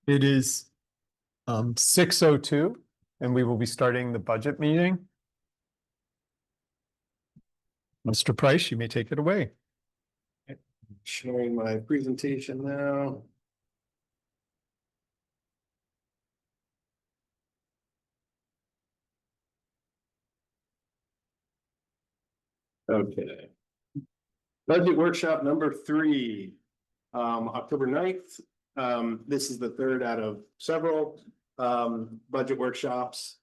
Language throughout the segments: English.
It is 6:02, and we will be starting the budget meeting. Mr. Price, you may take it away. Showing my presentation now. Okay. Budget workshop number 3, October 9th. This is the third out of several budget workshops.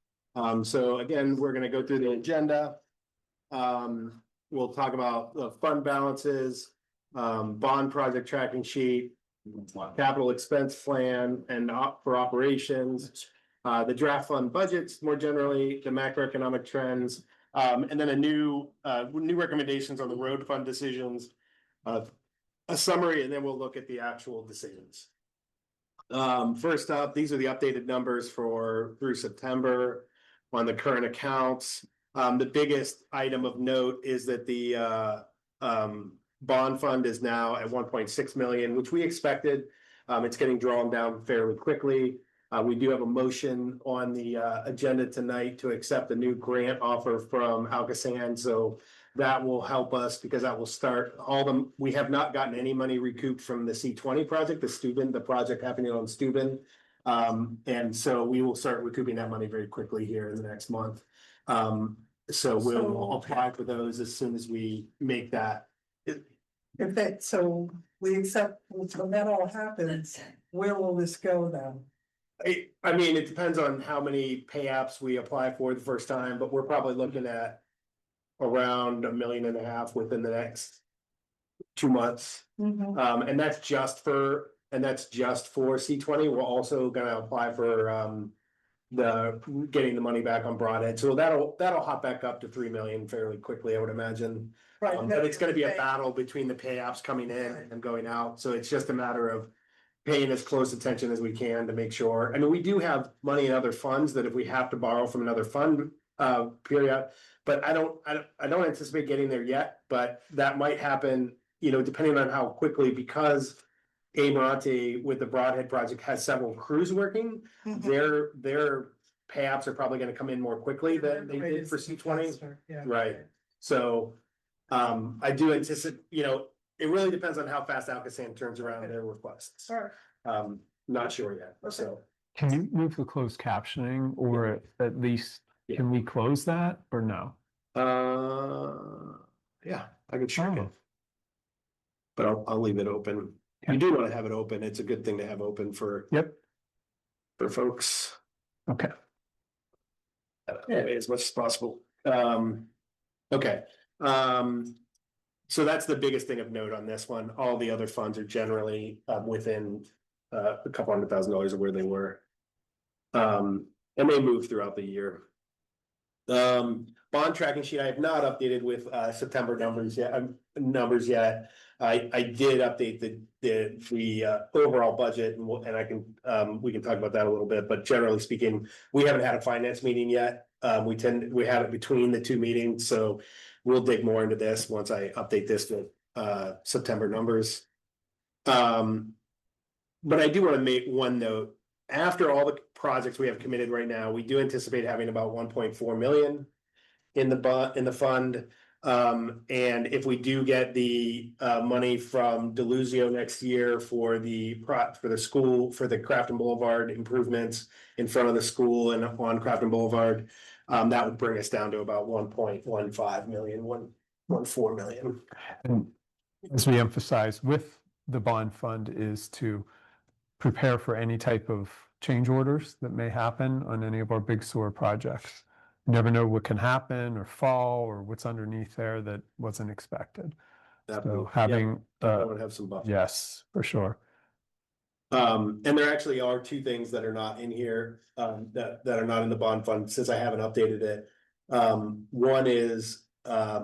So again, we're going to go through the agenda. We'll talk about the fund balances, bond project tracking sheet, capital expense plan and for operations, the draft fund budgets, more generally, the macroeconomic trends, and then new recommendations on the road fund decisions, a summary, and then we'll look at the actual decisions. First up, these are the updated numbers through September on the current accounts. The biggest item of note is that the bond fund is now at 1.6 million, which we expected. It's getting drawn down fairly quickly. We do have a motion on the agenda tonight to accept a new grant offer from Alcosan. So that will help us because that will start we have not gotten any money recouped from the C20 project, the project happening on Steuben. And so we will start recouping that money very quickly here in the next month. So we'll apply for those as soon as we make that. So we accept, when that all happens, where will this go then? I mean, it depends on how many pay apps we apply for the first time, but we're probably looking at around 1.5 million within the next 2 months. And that's just for C20. We're also gonna apply for getting the money back on Broadhead. So that'll hop back up to 3 million fairly quickly, I would imagine. Right, But it's gonna be a battle between the pay apps coming in and going out. So it's just a matter of paying as close attention as we can to make sure. I mean, we do have money in other funds that if we have to borrow from another fund period, but I don't anticipate getting there yet, but that might happen, depending on how quickly, because Amarante with the Broadhead project has several crews working. Their pay apps are probably going to come in more quickly than they did for C20. Right. So I do anticipate, it really depends on how fast Alcosan turns around their requests. Not sure yet. So Can you move the closed captioning, or at least can we close that or no? Yeah, I can check it. Oh. But I'll leave it open. You do want to have it open. It's a good thing to have open for folks. Okay. As much as possible. Okay. So that's the biggest thing of note on this one. All the other funds are generally within a couple $100,000 of where they were. And they move throughout the year. Bond tracking sheet, I have not updated with September numbers yet. I did update the overall budget, and we can talk about that a little bit, but generally speaking, we haven't had a finance meeting yet. We had it between the 2 meetings, so we'll dig more into this once I update this to September numbers. But I do want to make one note. After all the projects we have committed right now, we do anticipate having about 1.4 million in the fund. And if we do get the money from Deluzio next year for the school, for the Crafton Boulevard improvements in front of the school and on Crafton Boulevard, that would bring us down to about 1.15 million, 1.14 million. And as we emphasize with the bond fund is to prepare for any type of change orders that may happen on any of our big sewer projects. You never know what can happen or fall or what's underneath there that wasn't expected. So having have some buffer. Yes, for sure. And there actually are 2 things that are not in here, that are not in the bond fund, since I haven't updated it. One is, I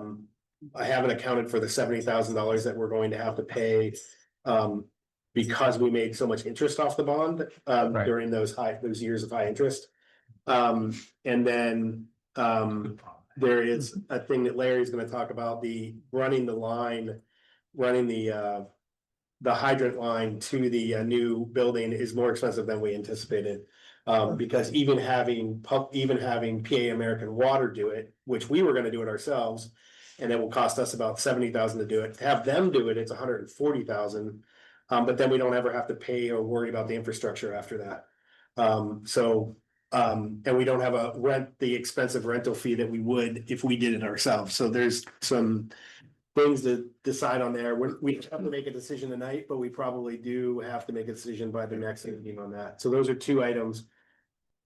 haven't accounted for the $70,000 that we're going to have to pay, because we made so much interest off the bond, during those years of high interest. And then, there is a thing that Larry's going to talk about, running the the hydrant line to the new building is more expensive than we anticipated. Because even having PA American Water do it, which we were gonna do it ourselves. And it will cost us about $70,000 to do it. To have them do it, it's $140,000. But then we don't ever have to pay or worry about the infrastructure after that. And we don't have the expensive rental fee that we would if we did it ourselves. So there's some things to decide on there. We have to make a decision tonight, but we probably do have to make a decision by the next meeting on that. So those are two items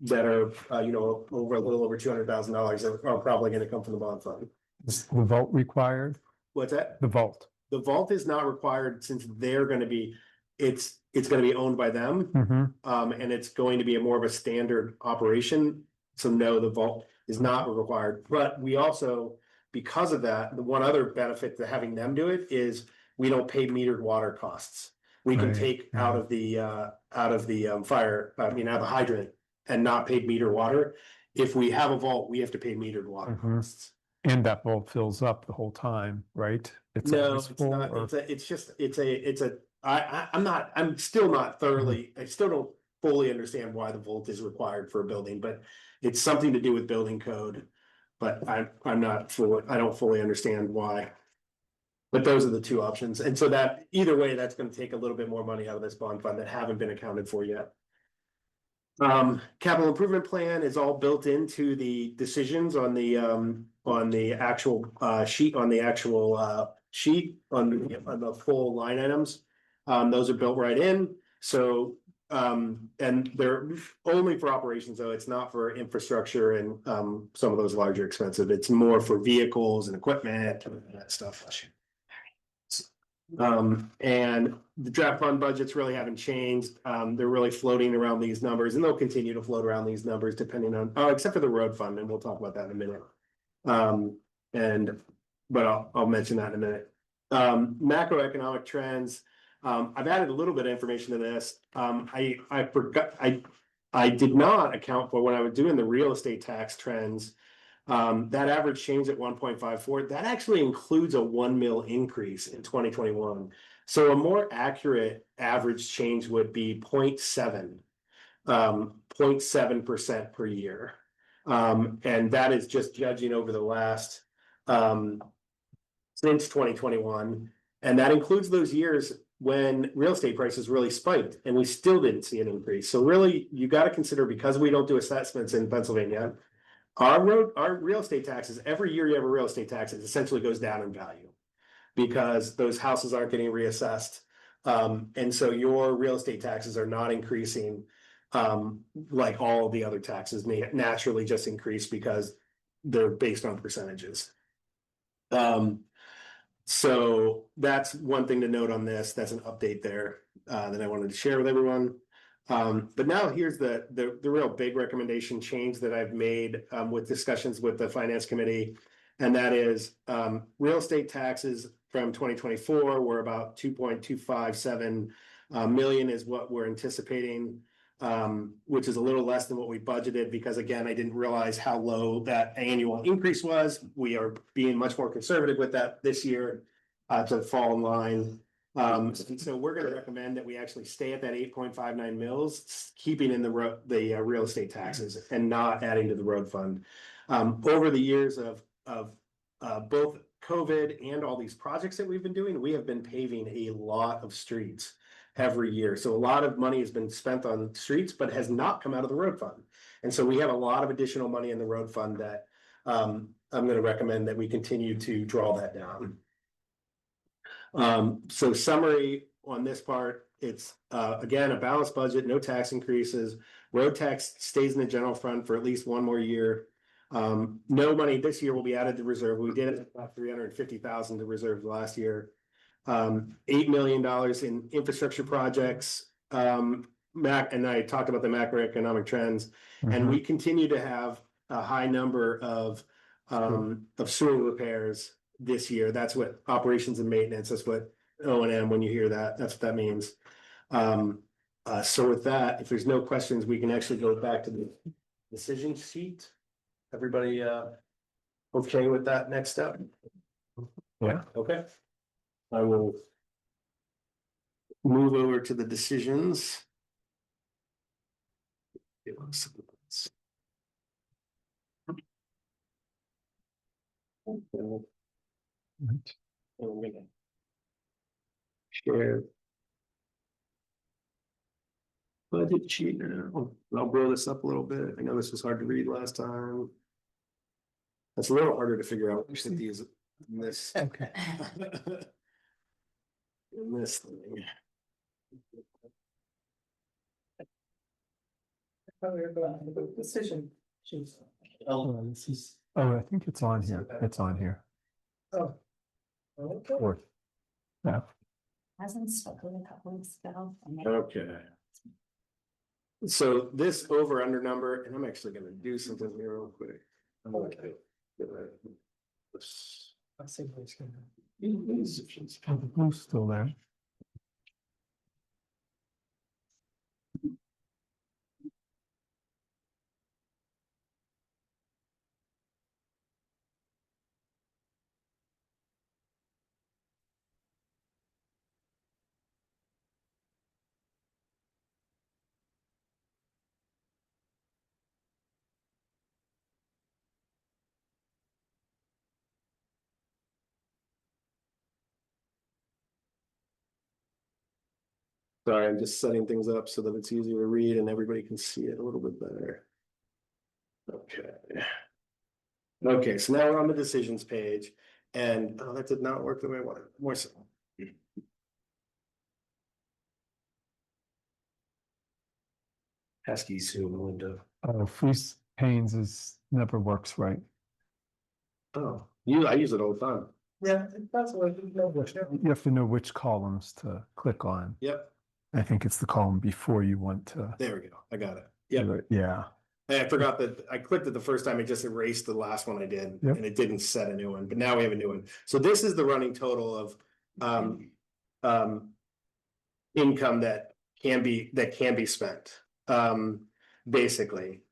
that are, over a little over $200,000 that are probably gonna come from the bond fund. Is the vault required? What's that? The vault. The vault is not required since they're gonna be, it's gonna be owned by them. And it's going to be more of a standard operation. So no, the vault is not required, but we also, because of that, the one other benefit to having them do it is we don't pay metered water costs. We can Right, take yeah. out of the out of the hydrant and not pay metered water. If we have a vault, we have to pay metered water costs. And that vault fills up the whole time, right? It's No, always it's full, not. or- I'm still not thoroughly, I still don't fully understand why the vault is required for a building, but it's something to do with building code. But I don't fully understand why. But those are the two options. And so that either way, that's gonna take a little bit more money out of this bond fund that haven't been accounted for yet. Capital improvement plan is all built into the decisions on the actual sheet, on the full line items. Those are built right in, so and they're only for operations, though. It's not for infrastructure and some of those larger expensive. It's more for vehicles and equipment and that stuff. And the draft fund budgets really haven't changed. They're really floating around these numbers, and they'll continue to float around these numbers depending on, except for the road fund, and we'll talk about that in a minute. But I'll mention that in a minute. Macroeconomic trends. I've added a little bit of information to this. I forgot, I did not account for when I was doing the real estate tax trends. That average change at 1.54, that actually includes a 1 mil increase in 2021. So a more accurate average change would be 0.7% per year. And that is just judging over the last, since 2021. And that includes those years when real estate prices really spiked and we still didn't see an increase. So really, you got to consider, because we don't do assessments in Pennsylvania, our real estate taxes, every year you have a real estate tax, it essentially goes down in value because those houses aren't getting reassessed. And so your real estate taxes are not increasing like all of the other taxes may naturally just increase because they're based on percentages. So that's one thing to note on this. That's an update there that I wanted to share with everyone. But now here's the real big recommendation change that I've made with discussions with the finance committee. And that is real estate taxes from 2024 were about 2.257 million is what we're anticipating, which is a little less than what we budgeted, because again, I didn't realize how low that annual increase was. We are being much more conservative with that this year to fall in line. So we're going to recommend that we actually stay at that 8.59 mils, keeping in the real estate taxes and not adding to the road fund. Over the years of both COVID and all these projects that we've been doing, we have been paving a lot of streets every year. So a lot of money has been spent on streets, but has not come out of the road fund. And so we have a lot of additional money in the road fund that I'm going to recommend that we continue to draw that down. So summary on this part, it's again, a balanced budget, no tax increases. Road tax stays in the general fund for at least one more year. No money this year will be added to reserve. We did it about 350,000 to reserve last year. $8 million in infrastructure projects. And I talked about the macroeconomic trends, and we continue to have a high number of sewer repairs this year. That's what operations and maintenance, that's what O&M, when you hear that, that's what that means. So with that, if there's no questions, we can actually go back to the decision sheet. Everybody okay with that next step? Yeah. Okay. I will move over to the decisions. Share. Budget sheet now. I'll blow this up a little bit. I know this was hard to read last time. It's a little harder to figure out which of these in this. Okay. In this thing. Decision. This is, I think it's on here. It's on here. Oh. Okay. Fourth. Yeah. Hasn't spoken a couple weeks ago. Okay. So this over under number, and I'm actually gonna do something here real quick. Okay. I see what it's gonna Oh, the blue's still there. Sorry, I'm just setting things up so that it's easier to read and everybody can see it a little bit better. Okay. Okay, so now we're on the decisions page, and that did not work the way I wanted. More so. ASCII zoom window. Freeze panes is never works right. Oh, I use it all the time. Yeah, that's what we know. You have to know which columns to click on. Yep, I think it's the column before you want to. there we go. I got it. Yep. do it. Yeah. And I forgot that I clicked it the first time, it just erased the last one I did, Yep. and it didn't set a new one, but now we have a new one. So this is the running total of income that can be spent, basically,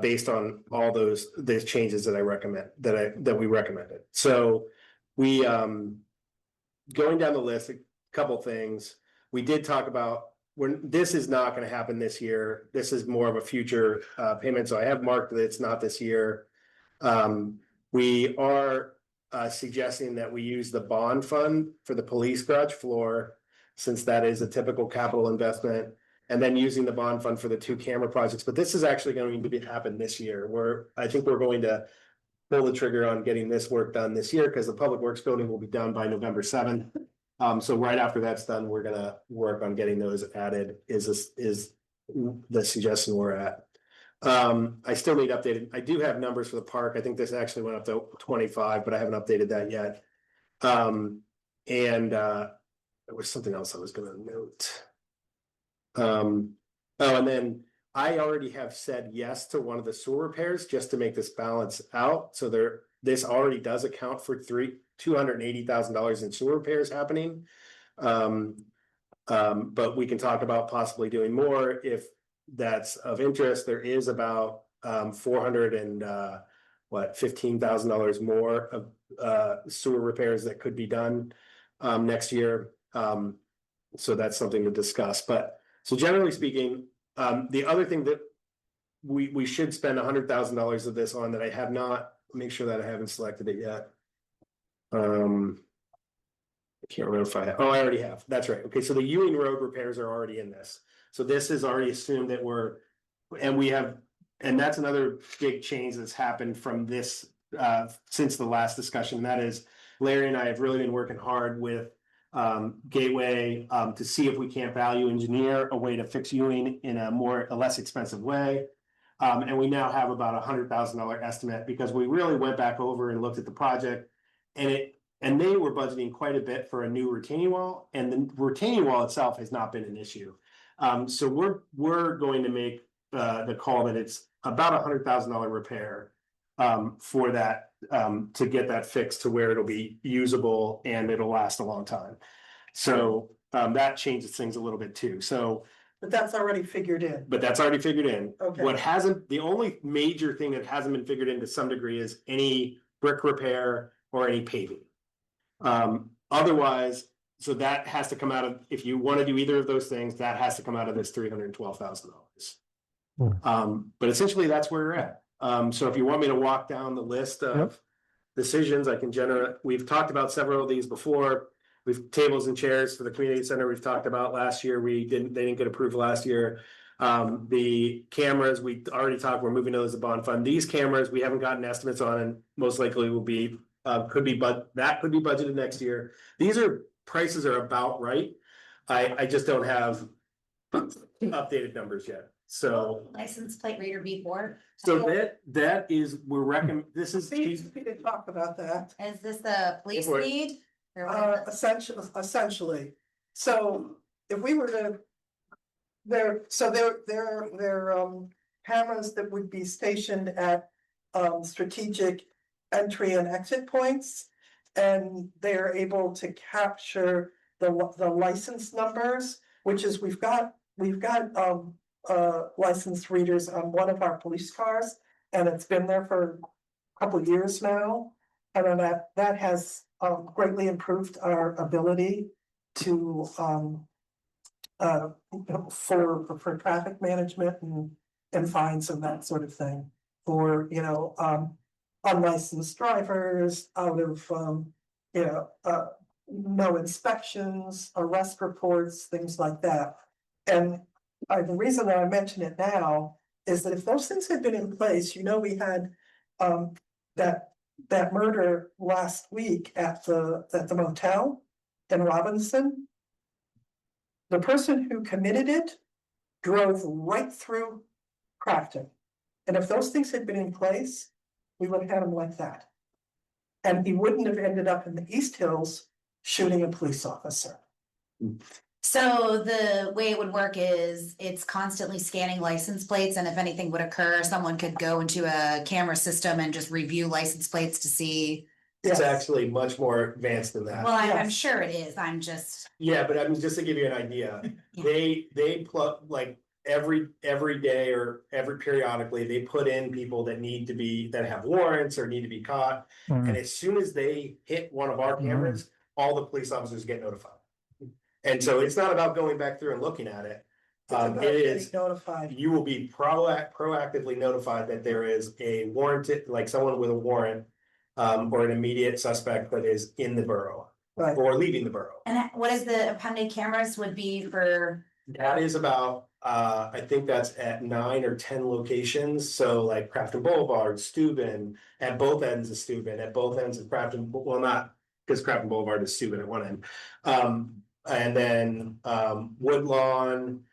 based on all those changes that I recommend, that we recommended. So we going down the list, a couple things. We did talk about this is not going to happen this year. This is more of a future payment. So I have marked that it's not this year. We are suggesting that we use the bond fund for the police garage floor, since that is a typical capital investment, and then using the bond fund for the 2 camera projects. But this is actually going to happen this year. I think we're going to pull the trigger on getting this work done this year, because the public works building will be done by November 7th. So right after that's done, we're gonna work on getting those added, is the suggestion we're at. I still need updated. I do have numbers for the park. I think this actually went up to 25, but I haven't updated that yet. There was something else I was gonna note. And then I already have said yes to one of the sewer repairs just to make this balance out. So this already does account for $280,000 in sewer repairs happening. But we can talk about possibly doing more if that's of interest. There is about $15,000 more of sewer repairs that could be done next year. So that's something to discuss. But so generally speaking, the other thing that we should spend $100,000 of this on that I have not, make sure that I haven't selected it yet. I can't remember if I have. Oh, I already have. That's right. Okay, so the Ewing Road repairs are already in this. So this is already assumed that and that's another big change that's happened from this since the last discussion. That is, Larry and I have really been working hard with Gateway to see if we can't value engineer a way to fix Ewing in a less expensive way. And we now have about $100,000 estimate, because we really went back over and looked at the project, and they were budgeting quite a bit for a new retaining wall, and the retaining wall itself has not been an issue. So we're going to make the call that it's about $100,000 repair for that, to get that fixed to where it'll be usable and it'll last a long time. So that changes things a little bit too. But that's already figured in. Okay. The only major thing that hasn't been figured in to some degree is any brick repair or any paving. Otherwise, So that has to come out of, if you want to do either of those things, that has to come out of this $312,000. But essentially that's where we're at. So if you want me to walk down the list of decisions, I can generate, we've talked about several of these before. We've tables and chairs for the community center, we've talked about last year, they didn't get approved last year. The cameras, we already talked, we're moving those to bond fund. These cameras, we haven't gotten estimates on, and most likely will be, that could be budgeted next year. These prices are about right. I just don't have updated numbers yet. So License plate reader V4. that is, this is. We didn't talk about that. Is this the police Go for it. lead? Or what is this? Essentially, so if we were to. There cameras that would be stationed at strategic entry and exit points. And they're able to capture the license numbers, which is we've got license readers on one of our police cars, and it's been there for a couple of years now. And then that has greatly improved our ability to for traffic management and fines and that sort of thing. For unlicensed drivers out of no inspections, arrest reports, things like that. And the reason that I mention it now is that if those things had been in place, we had that murder last week at the motel in Robinson. The person who committed it drove right through Crafton. And if those things had been in place, we would have had him like that. And he wouldn't have ended up in the East Hills shooting a police officer. So the way it would work is it's constantly scanning license plates, and if anything would occur, someone could go into a camera system and just review license plates to see. It's Yes. actually much more advanced than that. Well, I'm Yes. sure it is. I'm just. Yeah, but I mean, just to give you an idea, Yeah. they plug like every day or periodically, they put in people that have warrants or need to be caught. And as soon as they hit one of our cameras, all the police officers get notified. And so it's not about going back through and looking at it. It's about It is, getting notified. you will be proactively notified that there is a warranted, like someone with a warrant. Or an immediate suspect that is in the borough Right. or leaving the borough. And what is the appended cameras would be for? That is about, I think that's at 9 or 10 locations, so like Crafton Boulevard, Steuben, at both ends of Steuben, at both ends of Crafton, well, not, because Crafton Boulevard is Steuben at one end. And then Woodlawn,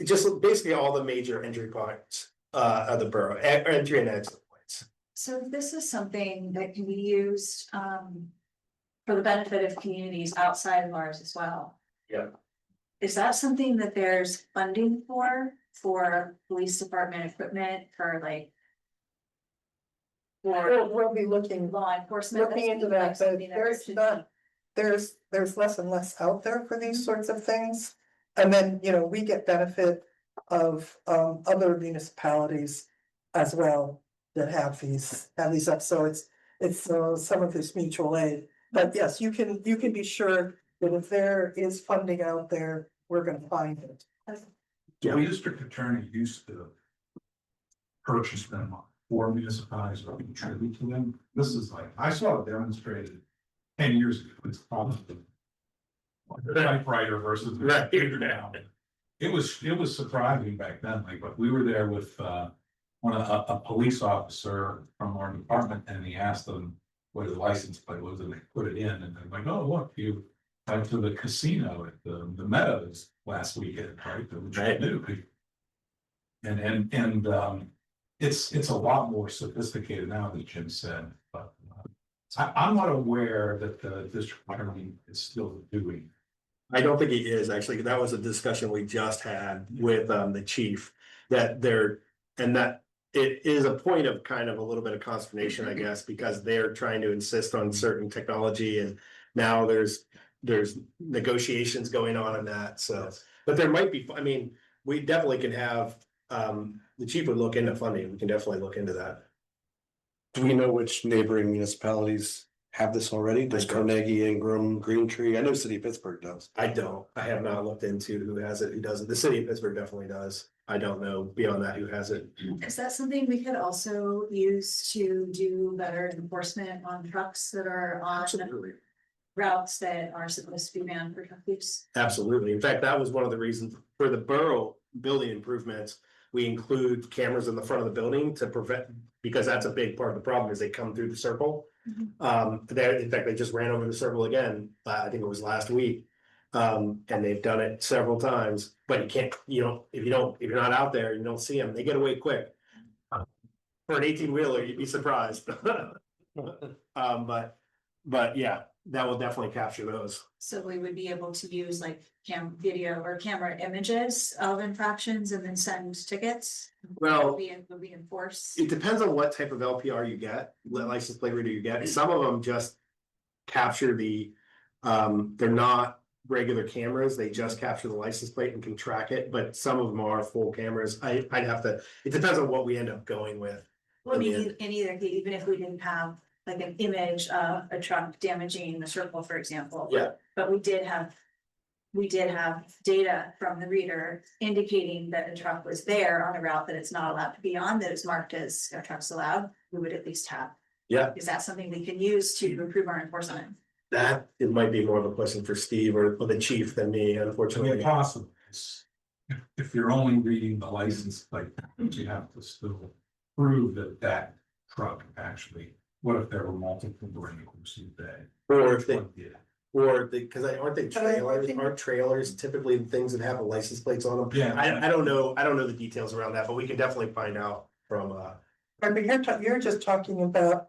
just basically all the major entry points of the borough, entry and exit points. So this is something that can be used for the benefit of communities outside of ours as well. Yeah. Is that something that there's funding for police department equipment for like? We'll be looking Law enforcement? into That's that, but something that there's should not, there's less and less out there for these sorts of things. And then, we get benefit of other municipalities as well that have these up, so it's some of this mutual aid. But yes, you can be sure that if there is funding out there, we're gonna find it. Yeah. The district attorney used to purchase them for municipalities or contribute to them. This is like, I saw it demonstrated 10 years ago. It's probably a typewriter versus a Right. computer now. It was surprising back then, like, but we were there with a police officer from our department, and he asked them what his license plate was, and they put it in, and they're like, oh, look, you went to the casino at the Meadows last weekend, right? Which I knew. And it's a lot more sophisticated now, that Jim said, but I'm not aware that the district attorney is still doing. I don't think he is, actually. That was a discussion we just had with the chief, that it is a point of kind of a little bit of consternation, I guess, because they're trying to insist on certain technology, and now there's negotiations going on in that, so. But there might be, I mean, we definitely can have, the chief would look into funding, we can definitely look into that. Do we know which neighboring municipalities have this already? Does I don't. Carnegie, Ingram, Green Tree? I know City of Pittsburgh does. I don't, I have not looked into who has it, who doesn't. The city of Pittsburgh definitely does. I don't know beyond that who has it. Is that something we could also use to do better enforcement on trucks that are on Absolutely. routes that are supposed to be banned for truck use? Absolutely. In fact, that was one of the reasons for the borough building improvements. We include cameras in the front of the building to prevent, because that's a big part of the problem is they come through the circle. In fact, they just ran over the circle again, I think it was last week. And they've done it several times, but you can't, if you're not out there, you don't see them, they get away quick. For an 18-wheeler, you'd be surprised. But yeah, that will definitely capture those. So we would be able to use like video or camera images of infractions and then send tickets? Well, Would we enforce? it depends on what type of LPR you get, license plate reader you get. Some of them just capture they're not regular cameras, they just capture the license plate and can track it, but some of them are full cameras. I'd have to, it depends on what we end up going with. Well, I mean, in either case, even if we didn't have like an image of a truck damaging the circle, for example. Yeah. But we did have data from the reader indicating that a truck was there on a route that it's not allowed to be on, that is marked as no trucks allowed, we would at least have. Yeah. Is that something we can use to improve our enforcement? That, it might be more of a question for Steve or the chief than me, I mean, unfortunately. possible, if you're only reading the license plate, you have to still prove that truck actually, what if there were multiple during the course of the day? Or if they, Yeah. because aren't they trailers, aren't trailers typically things that have license plates on them? Yeah. I don't know the details around that, but we can definitely find out from, But you're just talking about,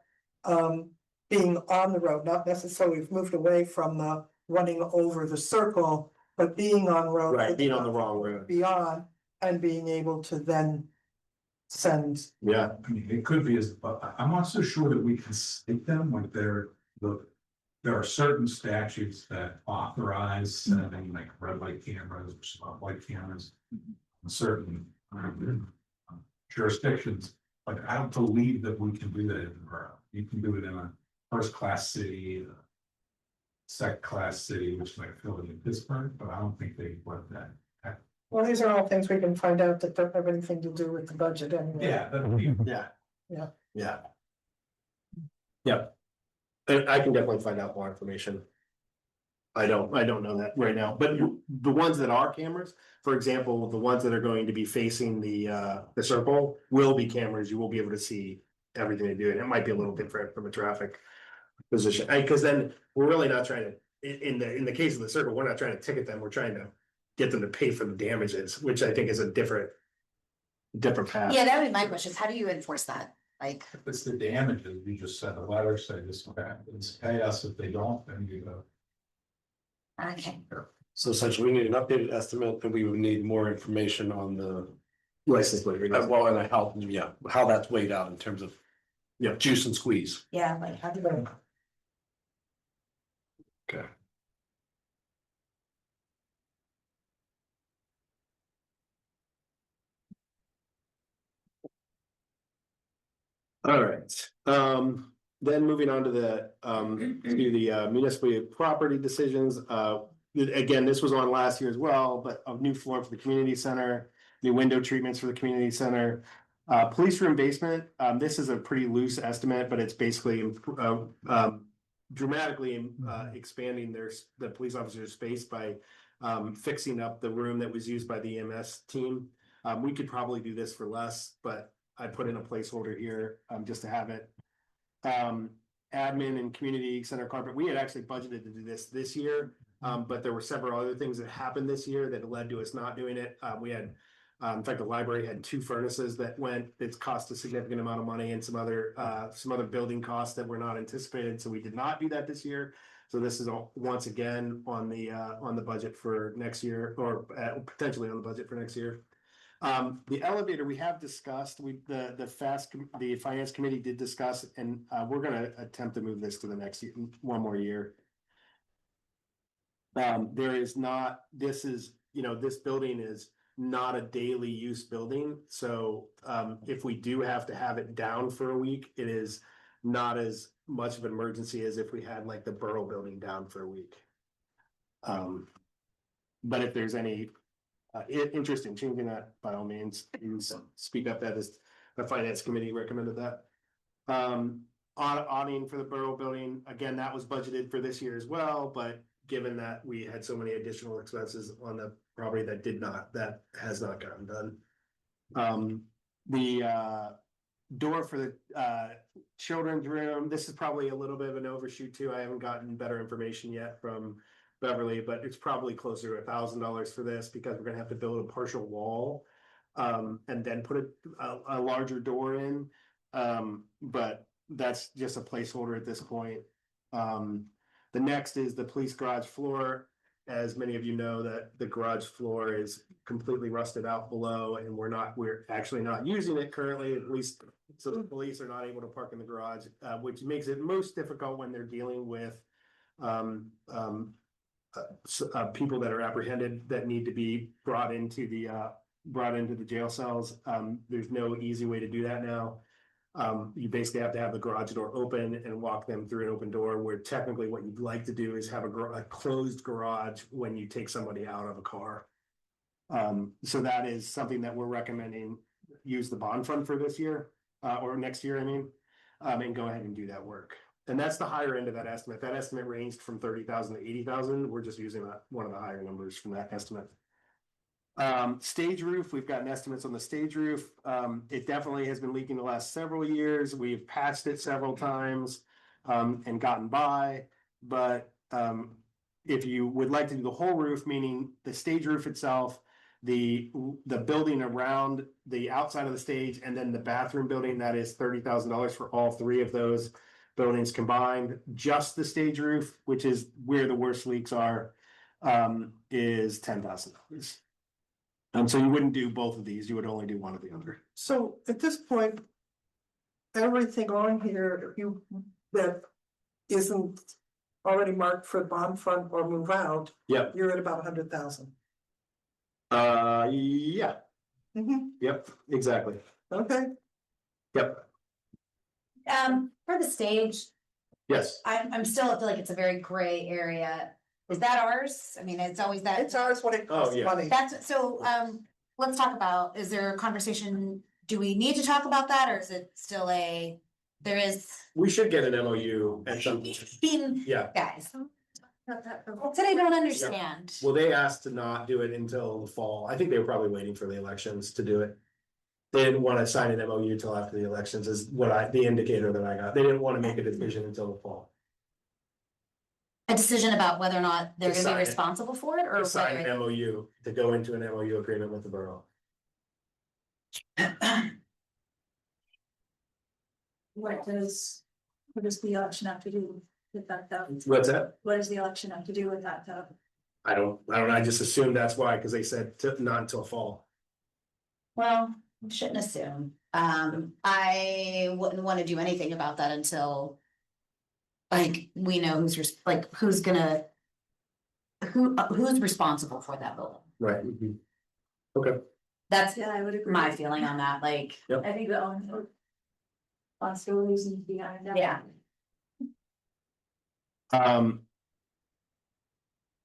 being on the road, not necessarily we've moved away from the running over the circle, but being on road. right, being on the wrong road. Beyond and being able to then send. Yeah, I mean, it could be but I'm not so sure that we can state them when there are certain statutes that authorize sending like red light cameras or spotlight cameras. In certain jurisdictions, like I don't believe that we can do that in the borough. You can do it in a first class city, second class city, which might fill it in Pittsburgh, but I don't think they want that. Well, these are all things we can find out that don't have anything to do with the budget anyway. Yeah, that'd be. yeah. Yeah. Yeah. Yep. And I can definitely find out more information. I don't know that right now, but the ones that are cameras, for example, the ones that are going to be facing the circle will be cameras. You will be able to see everything they do, and it might be a little different from a traffic position, because then we're really not trying to, in the case of the circle, we're not trying to ticket them, we're trying to get them to pay for the damages, which I think is a different path. Yeah, that would be my question, is how do you enforce that? Like, If it's the damages, you just send a letter, say this happens, pay us. If they don't, then you go. okay, So essentially, we need an updated estimate and we would need more information on the, License plate readers. well, and how that's weighed out in terms of. Yeah. Juice and squeeze. yeah, like, how do you? Okay. All right, then moving on to the municipal property decisions, again, this was on last year as well, but a new floor for the community center, new window treatments for the community center. Police room basement, this is a pretty loose estimate, but it's basically dramatically expanding the police officer's space by fixing up the room that was used by the EMS team. We could probably do this for less, but I put in a placeholder here, just to have it. Admin and community center carpet, we had actually budgeted to do this year. But there were several other things that happened this year that led to us not doing it. We had, in fact, the library had 2 furnaces that went, it's cost a significant amount of money, and some other building costs that were not anticipated, so we did not do that this year. So this is once again on the budget for next year, or potentially on the budget for next year. The elevator we have discussed, the finance committee did discuss, and we're gonna attempt to move this to the next year, one more year. This building is not a daily use building, so if we do have to have it down for a week, it is not as much of an emergency as if we had like the Borough building down for a week. But if there's any interest in changing that, by all means, please speak up. That is, the finance committee recommended that. Awning for the Borough building, again, that was budgeted for this year as well, but given that we had so many additional expenses on the property that has not gotten done. The door for the children's room, this is probably a little bit of an overshoot too. I haven't gotten better information yet from Beverly, but it's probably closer to $1,000 for this because we're gonna have to build a partial wall. And then put a larger door in. But that's just a placeholder at this point. The next is the police garage floor. As many of you know, that the garage floor is completely rusted out below, and we're actually not using it currently, at least. So the police are not able to park in the garage, which makes it most difficult when they're dealing with people that are apprehended that need to be brought into the jail cells. There's no easy way to do that now. You basically have to have the garage door open and walk them through an open door, where technically what you'd like to do is have a closed garage when you take somebody out of a car. So that is something that we're recommending, use the bond fund for this year, or next year, I mean, and go ahead and do that work. And that's the higher end of that estimate. That estimate ranged from 30,000 to 80,000. We're just using one of the higher numbers from that estimate. Stage roof, we've gotten estimates on the stage roof. It definitely has been leaking the last several years. We've patched it several times and gotten by. But if you would like to do the whole roof, meaning the stage roof itself, the building around the outside of the stage, and then the bathroom building, that is $30,000 for all three of those buildings combined. Just the stage roof, which is where the worst leaks are, is $10,000. So you wouldn't do both of these, you would only do one or the other. So at this point, everything on here, that isn't already marked for bond fund or move out, Yep. you're at about 100,000. Yeah, yep, exactly. Okay, Yep, For the stage, yes. I'm still feel like it's a very gray area. Is that ours? I mean, it's always that. it's ours when it costs Oh, yeah. money. That's, so, let's talk about, is there a conversation, do we need to talk about that, or is it still there is? We should get an MOU at some point. Yeah, Guys, that's what I don't understand. well, they asked to not do it until the fall. I think they were probably waiting for the elections to do it. They didn't want to sign an MOU till after the elections is the indicator that I got. They didn't want to make a decision until the fall. A decision about whether or not they're gonna Decide be it. responsible for it, or Sign whether. an MOU to go into an MOU agreement with the borough. What does the election have to do with that though? What's that? What does the election have to do with that though? I don't, I just assumed that's why, because they said not until fall. Well, we shouldn't assume. I wouldn't want to do anything about that until. Like, we know who's who's responsible for that building. Right. Okay. That's Yeah, I would agree. my feeling on that, like, I think the only responsibilities need to be ironed out. yeah.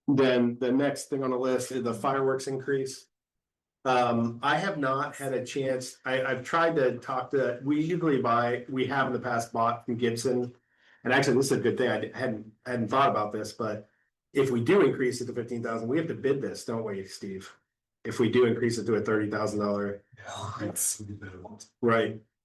Then the next thing on the list is the fireworks increase. I have not had a chance, I've tried to talk to, we have in the past bought from Gibson. And actually, this is a good thing, I hadn't thought about this, but if we do increase it to 15,000, we have to bid this, don't we, Steve? If we do increase it to a $30,000.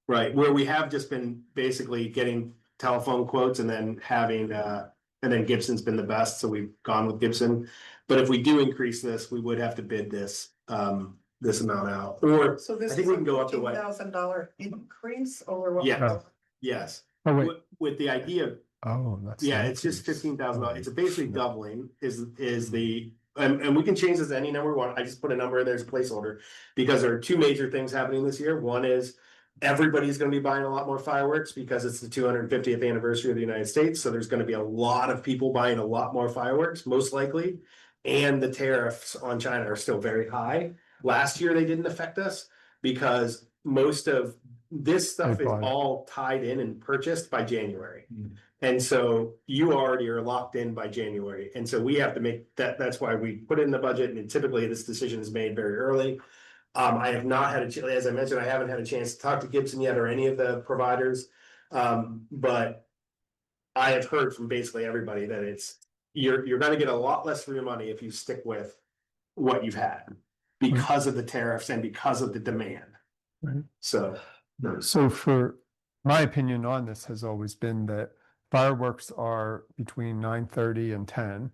Right, where we have just been basically getting telephone quotes and then having, and then Gibson's been the best, so we've gone with Gibson. But if we do increase this, we would have to bid this amount out, or, So this I think is we a can go up to what- $15,000 increase or what? Yeah. yes. Oh, wait, With the idea, oh, that's. yeah, an it's just increase. $15,000, it's basically doubling is the, and we can change this to any number we want, I just put a number in there as a placeholder. Because there are two major things happening this year, one is everybody's gonna be buying a lot more fireworks because it's the 250th anniversary of the United States, so there's gonna be a lot of people buying a lot more fireworks, most likely. And the tariffs on China are still very high. Last year, they didn't affect us because most of this stuff They is bought it. all tied in and purchased by January. Mm. And so you already are locked in by January, and so we have to make that, that's why we put it in the budget, and typically this decision is made very early. I have not had as I mentioned, I haven't had a chance to talk to Gibson yet or any of the providers. But I have heard from basically everybody that you're gonna get a lot less for your money if you stick with what you've had. Because of the tariffs and because of the demand. Right. So. So for my opinion on this has always been that fireworks are between 9:30 and 10.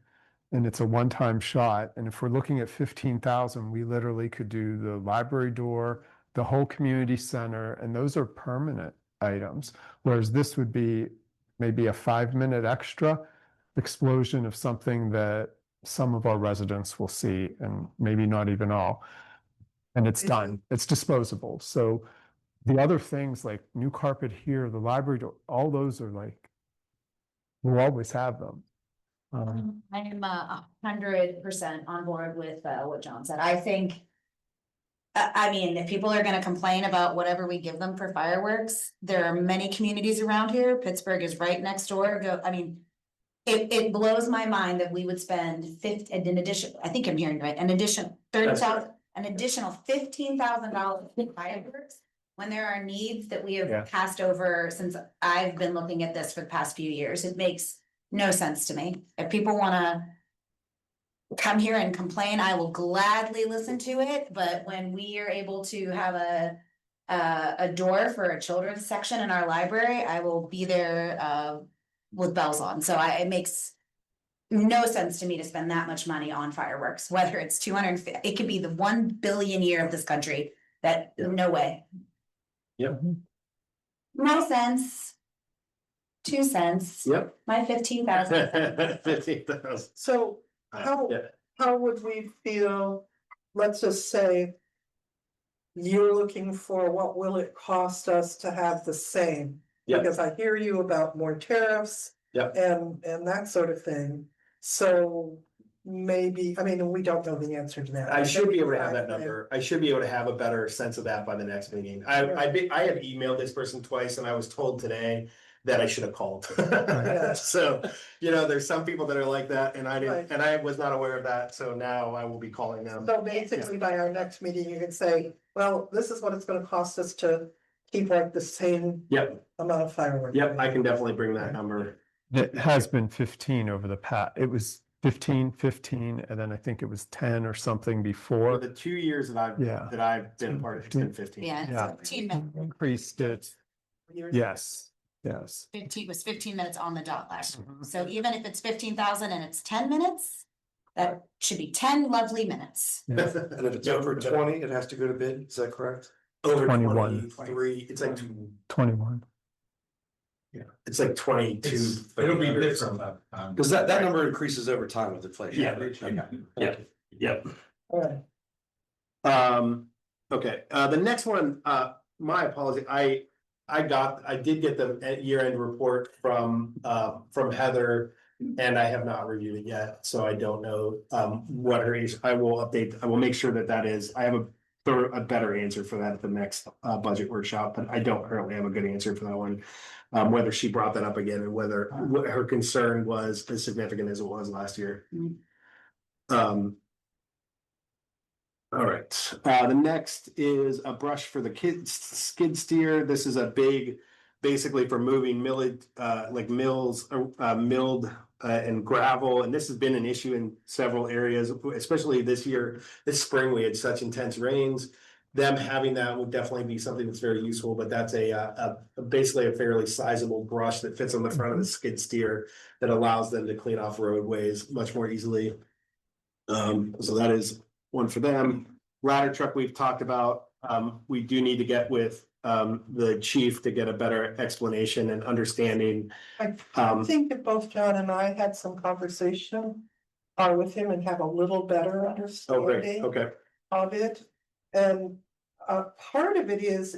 And it's a one-time shot. And if we're looking at 15,000, we literally could do the library door, the whole community center, and those are permanent items. Whereas this would be maybe a 5-minute extra explosion of something that some of our residents will see and maybe not even all. And it's done, it's disposable. So the other things like new carpet here, the library door, all those are like, we'll always have them. I am 100% on board with what John said. I think. I mean, if people are gonna complain about whatever we give them for fireworks, there are many communities around here. Pittsburgh is right next door. I mean. It blows my mind that we would spend in addition, I think I'm hearing right, an additional $30,000, an additional $15,000 in fireworks. When there are needs that we Yeah. have passed over since I've been looking at this for the past few years, it makes no sense to me. If people wanna come here and complain, I will gladly listen to it, but when we are able to have a door for a children's section in our library, I will be there with bells on. So it makes no sense to me to spend that much money on fireworks, whether it's 250, it could be the 1 billion year of this country, that, no way. Yep. No sense. 2 cents. Yep. My 15,000. 15,000. So how, Yeah. how would we feel, let's just say. You're looking for what will it cost us to have the same? Yep. Because I hear you about more tariffs. Yep. And that sort of thing, so maybe, I mean, we don't know the answer to that. I should be able to have that number. I should be able to have a better sense of that by the next meeting. I have emailed this person twice and I was told today that I should have called. So, there's some people that are like that and I didn't, Right. and I was not aware of that, so now I will be calling them. So basically, by our next meeting, you can say, well, this is what it's gonna cost us to keep like the same Yep, amount of fireworks. yep, I can definitely bring that number. It has been 15 over the past, it was 15, and then I think it was 10 or something For before. the 2 years that I've been a part of it, it's been 15. Yeah, Yeah. 15 minutes. Increased it, yes, yes. 15 was 15 minutes on the dot last year. Mhm. So even if it's 15,000 and it's 10 minutes, that should be 10 lovely minutes. Yeah. And if it's over 20, it has to go to bid, is that correct? Over 21. 23, it's like, 21. it's like 22. It'll be different that time. Because that number increases over time with inflation. Yeah. Yep. Alright, Okay, the next one, my apology, I did get the year-end report from Heather. And I have not reviewed it yet, so I don't know, what her is. I will make sure that is, I have a better answer for that at the next, budget workshop, but I don't currently have a good answer for that one. Whether she brought that up again and whether her concern was as significant as it was last year. Mm. All right, the next is a brush for the kids skid steer. This is a big, basically for moving milled, milled and gravel, and this has been an issue in several areas, especially this spring, we had such intense rains. Them having that would definitely be something that's very useful, but that's basically a fairly sizable brush that fits on the front of the skid steer that allows them to clean off roadways much more easily. So that is one for them. Ladder truck we've talked about, we do need to get with the chief to get a better explanation and understanding. I think that both John and I had some conversation with him and have a little better Oh, great, understanding okay, of it. And part of it is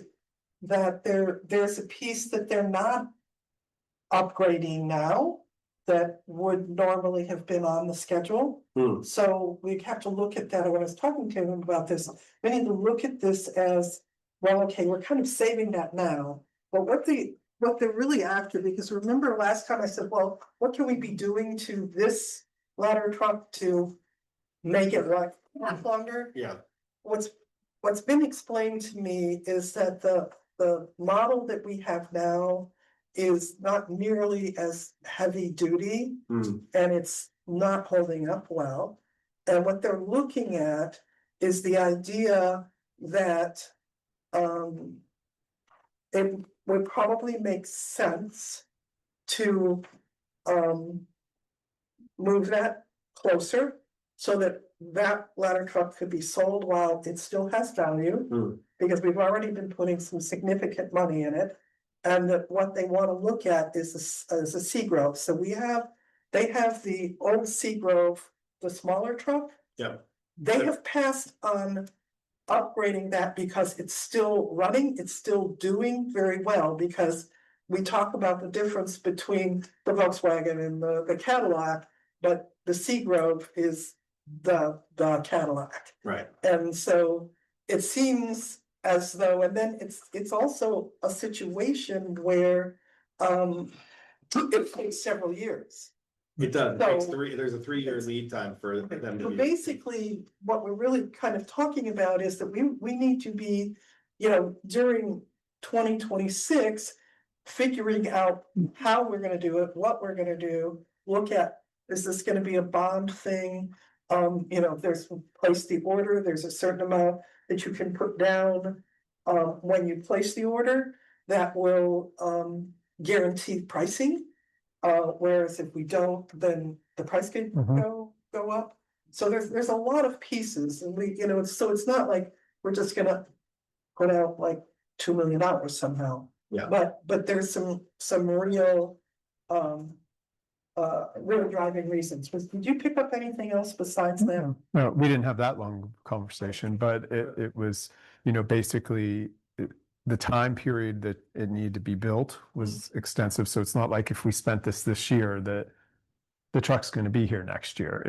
that there's a piece that they're not upgrading now that would normally have been on the schedule. So we have to look at that. When I was talking to him about this, we need to look at this as well, okay, we're kind of saving that now, but what they're really after, because remember last time I said, well, what can we be doing to this ladder truck to make it like last longer? Yeah, What's been explained to me is that the model that we have now is not nearly as heavy duty. Hmm. And it's not holding up well. And what they're looking at is the idea that it would probably make sense to move that closer so that that ladder truck could be sold while it still has value. Hmm. Because we've already been putting some significant money in it. And that what they want to look at is a Seagrove. So they have the old Seagrove, the smaller truck. yeah, They have passed on upgrading that because it's still running, it's still doing very well, because we talk about the difference between the Volkswagen and the Cadillac, but the Seagrove is the Cadillac. right. And so it seems as though, and then it's also a situation where it takes several years. It does, it takes So- there's a 3-year lead time for them to So be. basically, what we're really kind of talking about is that we need to be, during 2026. Figuring out how we're gonna do it, what we're gonna do, look at, is this gonna be a bond thing? There's place the order, there's a certain amount that you can put down. When you place the order, that will guarantee pricing. Whereas if we don't, then the price can go up. So there's a lot of pieces, and so it's not like we're just gonna put out like $2 million somehow. Yeah. But there's some real real driving reasons. Did you pick up anything else besides that? No, we didn't have that long conversation, but it was, basically the time period that it needed to be built was extensive. So it's not like if we spent this year that the truck's going to be here next year.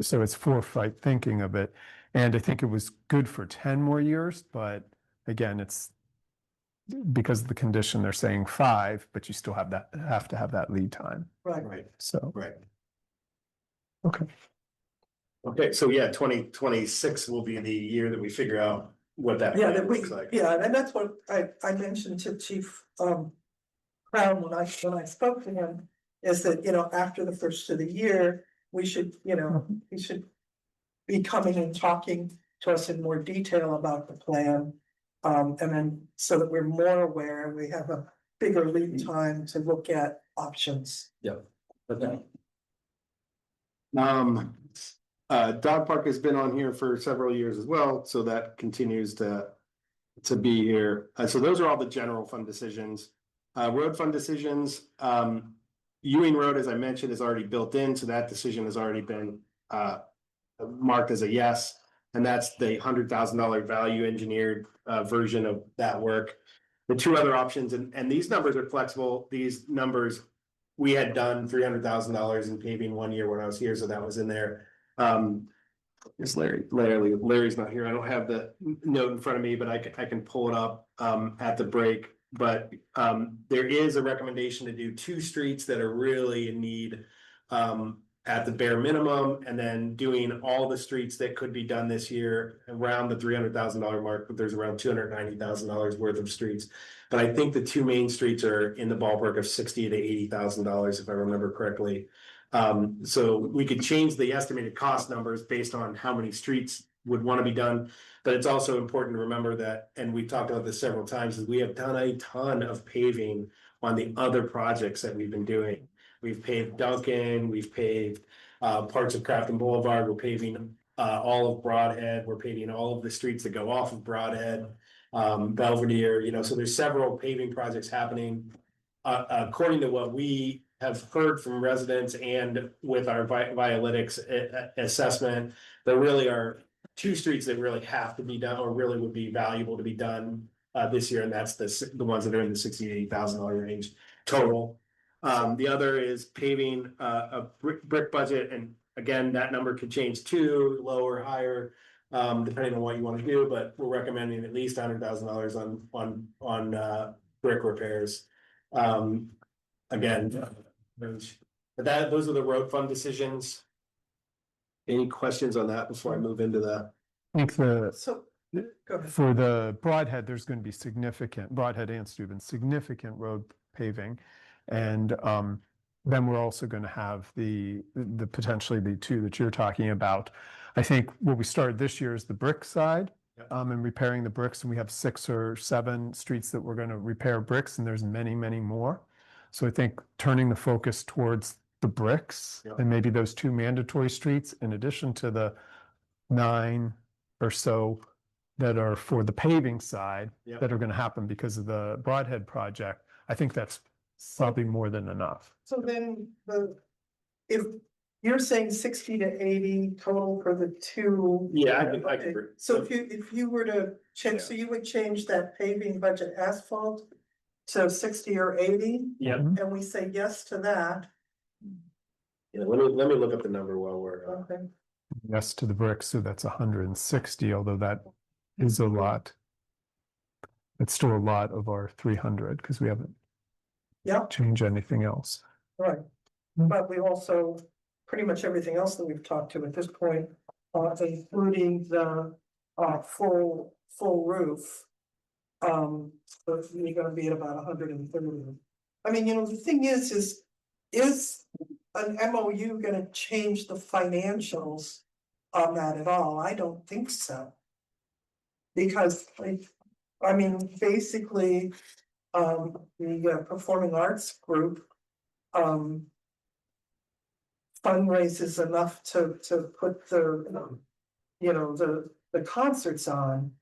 So it's foresight thinking of it. And I think it was good for 10 more years, but again, it's because of the condition, they're saying 5, but you still have to have that lead time. Right. Right, So, right. okay. Okay, so yeah, 2026 will be the year that we figure out what that Yeah, plan looks like. and that's what I mentioned to Chief Crown when I spoke to him, is that, after the first of the year, we should, he should be coming and talking to us in more detail about the plan. And then so that we're more aware, we have a bigger lead time to look at options. Okay. Dog park has been on here for several years as well, so that continues to be here. So those are all the general fund decisions. Road fund decisions, Ewing Road, as I mentioned, is already built in, so that decision has already been marked as a yes. And that's the $100,000 value engineered version of that work. The 2 other options, and these numbers are flexible, these numbers, we had done $300,000 in paving one year when I was here, so that was in there. Is Larry's not here, I don't have the note in front of me, but I can pull it up at the break. But there is a recommendation to do 2 streets that are really in need at the bare minimum, and then doing all the streets that could be done this year around the $300,000 mark, but there's around $290,000 worth of streets. But I think the 2 main streets are in the ballpark of $60,000 to $80,000, if I remember correctly. So we could change the estimated cost numbers based on how many streets would want to be done. But it's also important to remember that, and we've talked about this several times, is we have done a ton of paving on the other projects that we've been doing. We've paved Duncan, we've paved parts of Crafton Boulevard, we're paving all of Broadhead, we're paving all of the streets that go off of Broadhead, Belvedere, so there's several paving projects happening. According to what we have heard from residents and with our Violytics assessment, there really are 2 streets that really have to be done or really would be valuable to be done this year, and that's the ones that are in the $60,000 to $80,000 range total. The other is paving a brick budget, and again, that number could change too, lower, higher. depending on what you want to do, but we're recommending at least $100,000 on brick repairs. Again, but those are the road fund decisions. Any questions on that before I move into the? I think So, go ahead. for the Broadhead, there's going to be significant, Broadhead and Steuben, significant road paving. And then we're also going to have the potentially the two that you're talking about. I think what we started this year is the brick side. Yep. And repairing the bricks, and we have 6 or 7 streets that we're going to repair bricks, and there's many, many more. So I think turning the focus towards the bricks Yep. and maybe those 2 mandatory streets, in addition to the 9 or so that are for the paving side, Yep. that are going to happen because of the Broadhead project, I think that's probably more than enough. So then if you're saying 60 to 80 total for the 2. Yeah, I Okay, can. so if you were to change, so you would change that paving budget asphalt to 60 or 80, Yeah, Mhm. and we say yes to that. yeah, let me look up the number while we're, Okay, Yes to the bricks, so that's 160, although that is a lot. It's still a lot of our 300 because we haven't yeah, changed anything else. right. Mm. But we also, pretty much everything else that we've talked to at this point, including the full roof. So it's really gonna be at about 130. I mean, the thing is an MOU gonna change the financials on that at all? I don't think so. Because I mean, basically, the Performing Arts Group, fundraises enough to put the, the concerts on.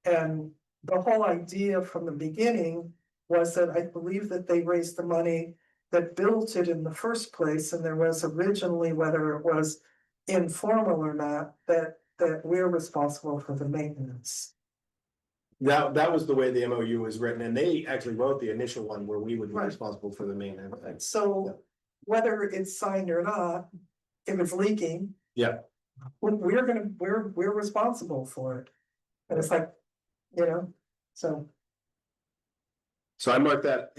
And the whole idea from the beginning was that I believe that they raised the money that built it in the first place, and there was originally, whether it was informal or not, that we're responsible for the maintenance. that was the way the MOU was written, and they actually wrote the initial one where we would be Right. responsible for the maintenance. So whether it's signed or not, if it's leaking. Yeah. We're responsible for it. And it's like, so. So I marked that,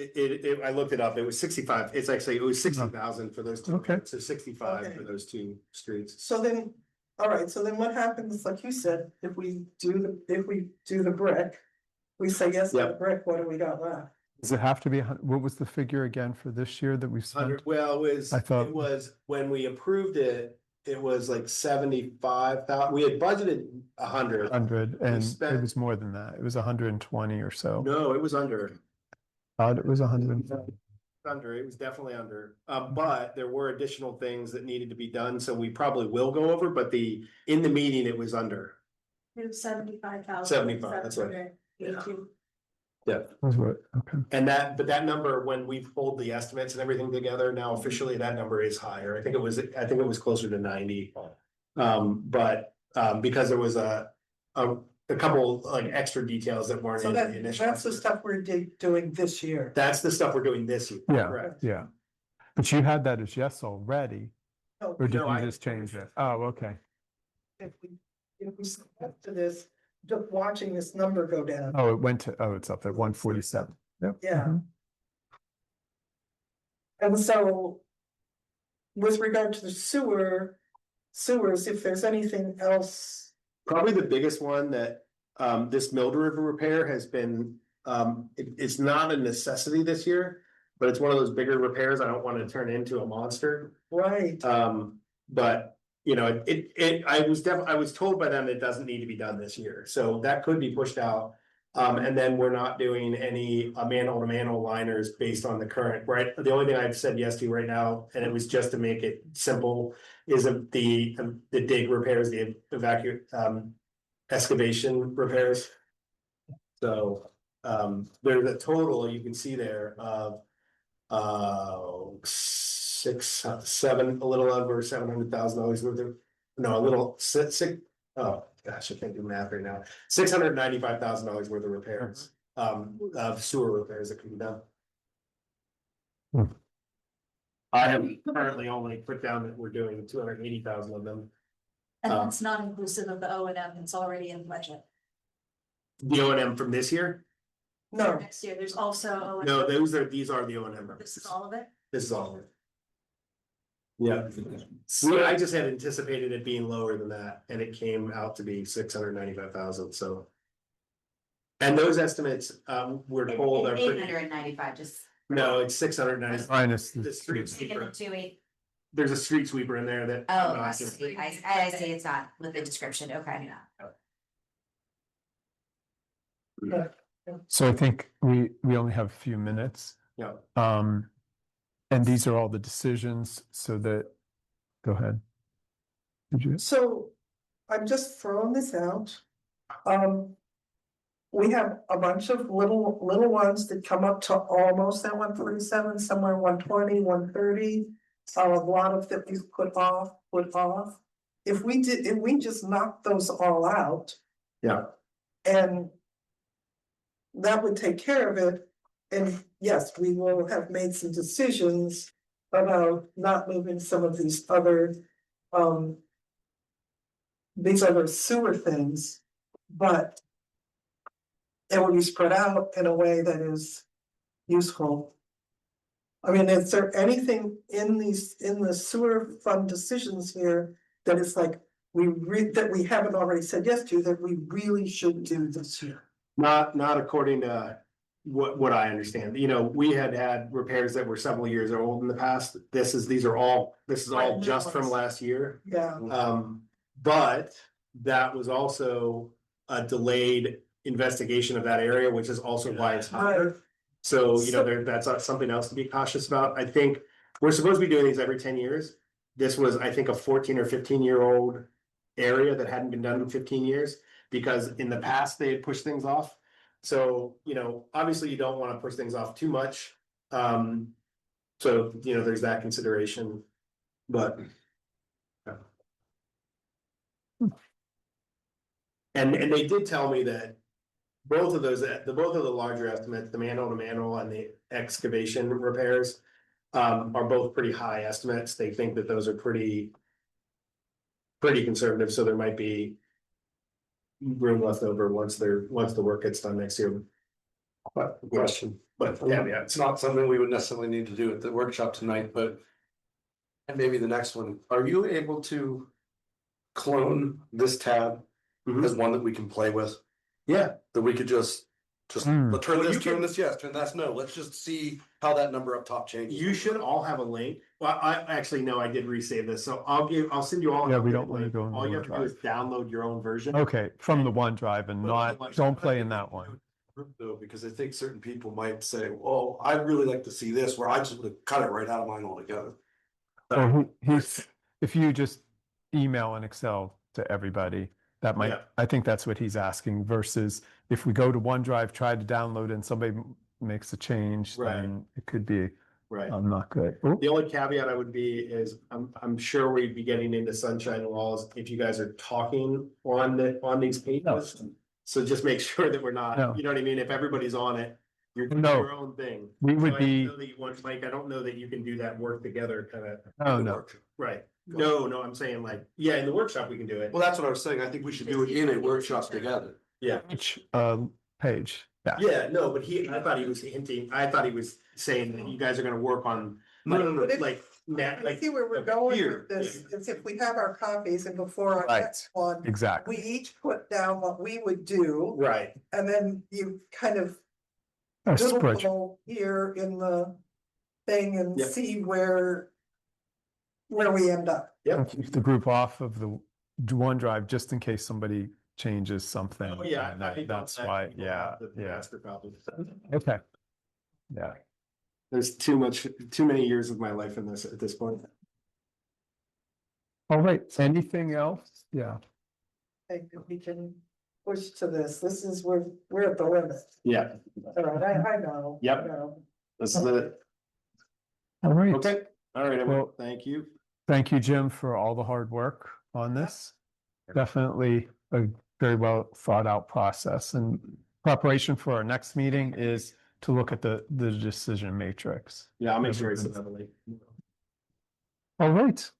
I looked it up, it was 65, it was 60,000 for those two. Okay. So 65 Okay. for those 2 streets. So then, all right, so then what happens, like you said, if we do the brick, we say yes to the Yep. brick, what do we got left? Does it have to be, what was the figure again for this year that we've Hundred, spent? well, I thought- it was, when we approved it, it was like 75,000, we had budgeted 100. 100, and it spent- was more than that. It was 120 or so. No, it was under. It was 100. Under, it was definitely under, but there were additional things that needed to be done, so we probably will go over, but in the meeting, it was under. It's 75,000. 75, that's right. Yeah, Was what? Okay. and but that number, when we pulled the estimates and everything together, now officially that number is higher, I think it was closer to 90. But because there was a couple like extra details that weren't So in the initial. that's the estimate. stuff we're doing this year. That's the stuff we're doing this year. Yeah, Correct. yeah. But you had that as yes already, No, or did No, you I- just change it? Oh, okay. If we step to this, just watching this number go down. Oh, it went to, it's up at 147. Yep. Yeah. Mhm. And so. With regard to the sewers, if there's anything else, Probably the biggest one that, this Mill River repair has been, it's not a necessity this year. But it's one of those bigger repairs, I don't wanna turn into a monster, right, but, I was told by them it doesn't need to be done this year, so that could be pushed out. And then we're not doing any manhole to manhole liners based on the current, right? The only thing I've said yes to right now, and it was just to make it simple, is the dig repairs, the excavation repairs. So, there's a total, you can see there, of a little over $700,000 worth of, no, a little oh gosh, I can't do math right now. $695,000 worth of repairs, of sewer repairs that can be done. Hmm. I have currently only put down that we're doing 280,000 of them. And that's not inclusive of the O and M that's already in the budget. The O and M from this year? No, Next year, there's also O and M. No, these are the O and M numbers. This is all of it? This is all of it. Yeah, I just had anticipated it being lower than that, and it came out to be 695,000, so. And those estimates, we're told are Eight pretty, hundred and ninety-five, just. no, it's 690. Minus The the street street. sweeper, 2.8. there's a street sweeper in there that. Oh, I'm I not see, gonna- I see, it's not with the description, okay. So I think we only have a few minutes. Yeah. And these are all the decisions so that, go ahead. Did you? so I'm just throwing this out. We have a bunch of little ones that come up to almost that 147, somewhere 120, 130. A lot of that we've put off. If we just knocked those all out. Yeah. And that would take care of it. And yes, we will have made some decisions about not moving some of these other sewer things, but it will be spread out in a way that is useful. I mean, is there anything in the sewer fund decisions here that is like, that we haven't already said yes to, that we really should do this year? Not according to what I understand, you know, we had repairs that were several years old in the past, this is all Right, just new from ones. last year. Yeah, But that was also a delayed investigation of that area, which is also why it's higher. right, So, you know, So- that's something else to be cautious about. I think we're supposed to be doing these every 10 years. This was, I think, a 14 or 15-year-old area that hadn't been done in 15 years, because in the past they had pushed things off. So, you know, obviously you don't want to push things off too much. So, you know, there's that consideration, but. And they did tell me that both of those, both of the larger estimates, the manhole to manhole and the excavation repairs. Are both pretty high estimates. They think that those are pretty conservative, so there might be. Room left over once the work gets done next year. But question, But yeah, it's not something we would necessarily need to do at the workshop tonight, but. And maybe the next one, are you able to clone this tab Mhm. as one that we can play with? Yeah, That we could just Hmm. let's turn Well, this, you can- turn this, yes, turn that, no, let's just see how that number up top changes. you should all have a link. Well, I actually, no, I did resave this, so I'll send you all. Yeah, an we updated don't wanna link. go in the All you have to do OneDrive. is download your own version. Okay, from the OneDrive and don't play in that one. Though, because I think certain people might say, oh, I'd really like to see this, where I just would have cut it right out of mine altogether. Or if you just email an Excel to everybody, that might, Yeah. I think that's what he's asking versus if we go to OneDrive, try to download and somebody makes a change, Right. then it could be Right. not good. Oh, The only caveat I would be is, I'm sure we'd be getting into sunshine laws if you guys are talking on these pages. So just make sure that we're No. not, you know what I mean, if everybody's on it, you're doing No. your own thing. We would So I be, know that you want, Mike, I don't know that you can do that work together, kind of, oh, no, right? No, I'm saying like, yeah, in the workshop, we can do it. Well, that's what I was saying, I think we should do it in a workshop together. Yeah, which page, yeah. yeah, no, but I thought he was hinting, I thought he was saying that you guys are gonna work on. Like, I see where we're going here, with this, is if we have our copies and before our Right. next one, Exactly. we each put down what we would do, right, and then you kind of A doodle spreadsheet. here in the thing and Yep. see where we end up. Yep. Keep the group off of the OneDrive just in case somebody changes something. Oh, yeah. and I think That's that why, people yeah, have the yeah, master copy. okay. Yeah, There's too many years of my life in this at this point. all right, anything else? Yeah, I think we can push to this, we're at the limit. Yeah, All right, I know. I Yep. know. this is it. all right. Okay, all right, everyone, Well- thank you. Thank you, Jim, for all the hard work on this. Definitely a very well thought out process, and preparation for our next meeting is to look at the decision matrix. Yeah, I'll make sure it's another link. All right,